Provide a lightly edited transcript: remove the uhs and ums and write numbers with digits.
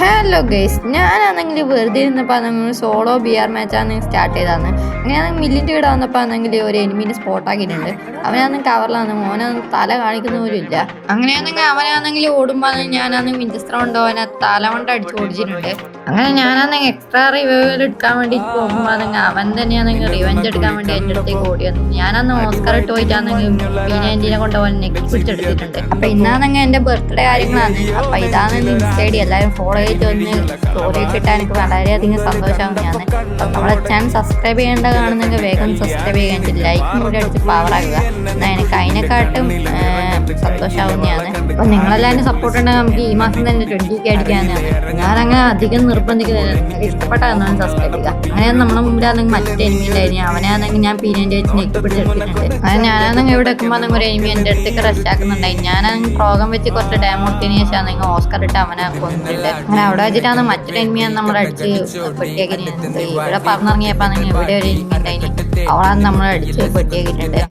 Hello guys, ഞാനാണെങ്കിൽ വെറുതെ ഇരുന്നപ്പോൾ നിങ്ങൾ സോളോ ബി ആർ മാച്ചാണെങ്കിൽ സ്റ്റാർട്ട് ചെയ്തതാണ്. അങ്ങനെയാണെങ്കിൽ മില്ലിൻ്റെ ഇവിടെ വന്നപ്പോൾ ഒരു എനിമീനെ സ്പോട്ട് ആക്കിയിട്ടുണ്ട്. അവനാണെങ്കിൽ കവറിലാണ്, മോനാണെങ്കിൽ തല കാണിക്കുന്ന പോലും ഇല്ല. അങ്ങനെയാണെങ്കിൽ അവനാണെങ്കിൽ ഓടുമ്പോൾ ഞാനാണെങ്കിൽ വിൻചെസ്റ്റർ കൊണ്ട് അവനെ തല കൊണ്ട് അടിച്ച് ഓടിച്ചിട്ടുണ്ട്. അങ്ങനെ ഞാനാണെങ്കിൽ എക്സ്ട്രാ റിവൈവൽ എടുക്കാൻ വേണ്ടി പോകുമ്പോൾ അവൻ തന്നെയാണെങ്കിൽ റിവെഞ്ച് എടുക്കാൻ വേണ്ടി എൻ്റെ അടുത്തേക്ക് ഓടി വന്നു. ഞാനന്ന് ഓസ്കർ ഇട്ട് പോയിട്ടാണെങ്കിൽ P90 കൊണ്ട് അവൻ നെക്കി പിടിച്ചെടുത്തിട്ടുണ്ട്. അപ്പം ഇന്നാണെങ്കിൽ എൻ്റെ ബർത്ത്ഡേ കാര്യങ്ങളാണ്. അപ്പം ഇതാണ് ഇൻസ്റ്റൈഡി, എല്ലാവരും ഫോളോ ചെയ്ത് ഒന്ന് സ്റ്റോറിയൊക്കെ ഇട്ടാൽ എനിക്ക് വളരെയധികം സന്തോഷമാവുന്നതാണ്. അപ്പം നമ്മളെ ചാനൽ സബ്സ്ക്രൈബ് ചെയ്യേണ്ട കാണുന്നെങ്കിൽ വേഗം സബ്സ്ക്രൈബ് ചെയ്യാൻ ലൈക്കും കൂടി അടിച്ച് പവറാക്കുക. എന്നാൽ എനിക്ക് അതിനെക്കാട്ടും സന്തോഷമാവുന്നതാണ്. അപ്പം നിങ്ങളെല്ലാവരും സപ്പോർട്ട് ഉണ്ടെങ്കിൽ നമുക്ക് ഈ മാസം തന്നെ 20K അടിക്കാനാണ്. ഞാനങ്ങനെ അധികം നിർബന്ധിക്കുന്നത് നിങ്ങൾക്ക് ഇഷ്ടപ്പെട്ടാൽ സബ്സ്ക്രൈബ് ചെയ്യുക. അങ്ങനെ നമ്മുടെ മുമ്പിലാണെങ്കിൽ മറ്റേ എനിമിയിലായിരുന്നു, അവനാണെങ്കിൽ ഞാൻ P90 വെച്ച് നെക്കി പിടിച്ചെടുത്തിട്ടുണ്ട്. അങ്ങനെ ഞാനാണെങ്കിൽ ഇവിടെ വെക്കുമ്പോൾ ഒരു എനിമി എൻ്റെ അടുത്തേക്ക് റഷ് ആക്കുന്നുണ്ടായി. ഞാനാണെങ്കിൽ പ്രോഗ്രാം വെച്ച് കുറച്ച് ഡാമോ ഇട്ടതിന് ശേഷം നിങ്ങൾ ഓസ്കർ ഇട്ട് അവനെ കൊന്നിട്ടുണ്ട്. അങ്ങനെ അവിടെ വെച്ചിട്ടാണ് മറ്റൊരു എനിമിയാണ് നമ്മൾ അടിച്ച് പെട്ടിയാക്കി. ഇവിടെ പറഞ്ഞിറങ്ങിയപ്പോൾ ഇവിടെ ഒരു എനിമി ഉണ്ടായിന്, അവളാണ് നമ്മൾ അടിച്ച് പെട്ടിയാക്കിയിട്ടുണ്ട്.